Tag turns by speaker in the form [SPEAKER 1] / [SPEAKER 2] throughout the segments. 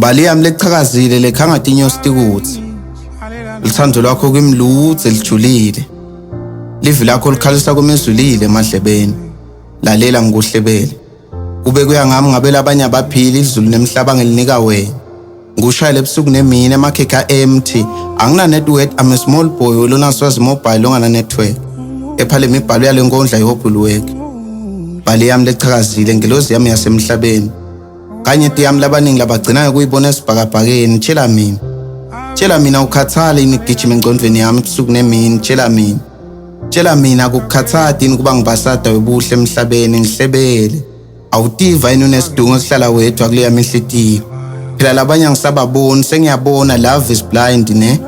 [SPEAKER 1] Ngibali yami lechakazile lekhangathi inyositikuthi. Lithando lwakho kimludze lijulile. Livi lakho likhalisa kumezulile emadlebeni. Lalela ngikuhlebele. Kube kuya ngami ngabe labanye abaphili izulu nemhlaba ngelinika wena. Ngushayela ebusuku nemini emakhekha empty. Angina network, I'm a small boy lona swazi mobile ongana network. Ephale imibhalo yale nkondla ihobule work. Bali yami lechakazile ngelozi yami yasemhlabeni. Kanye into yami labaningi labagcinayo kuyibona esibhakabhakeni. Tshela mina ukhathale inigijima engcondweni yami ebusuku nemini. Tshela mina akukhathati ukuba ngibasada webuhle emhlabeni ngihlebele. Awutiva yini unesidungo sihlala wedwa kule yami inhlitiyo. Phela labanye angisababoni sengiyabona love is blind ne.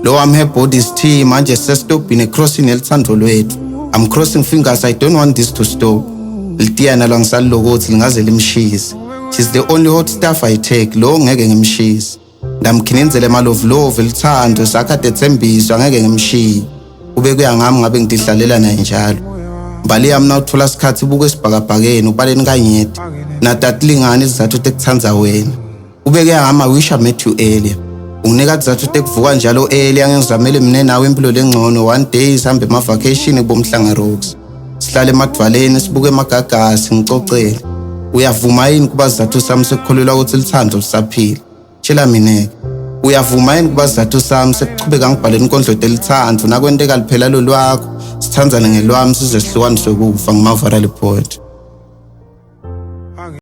[SPEAKER 1] Lo wami her body is tea manje sesitobhini crossing elithando lwethu. I'm crossing fingers, I don't want this to stop. Litiyana langisalokothi lingaze limshise. She's the only hot stuff I take, lo ngeke ngimshise. Ndamkhinenzele love lithando sakade ethembiso angeke ngimshiye. Kube kuya ngami ngabe ngidihlalela naye njalo. Mbali yami na uthola isikhathi buke esibhakabhakeni ubaleni kanyeti. Natatlingani izathu tekuthandza wena. Kube kuya ngami I wish I met you earlier. Unginika izathu tekuvuka njalo earlier ngizamele mina nawe impilo lengcono one day sihambe ema vacation bomhlanga rocks. Sihlale emadvaleni sibuke emagagasi ngicocela. Uyavuma yini kuba izathu sami sekukholelwa ukuthi lithando lisaphila? Tshela mina. Uyavuma yini kuba izathu sami sekuchubeka ngibhaleni inkondlo delithando nakwenteka liphela lo lwakho sithandzane ngelwami size sihlukaniswe kufa ngimavara le poet.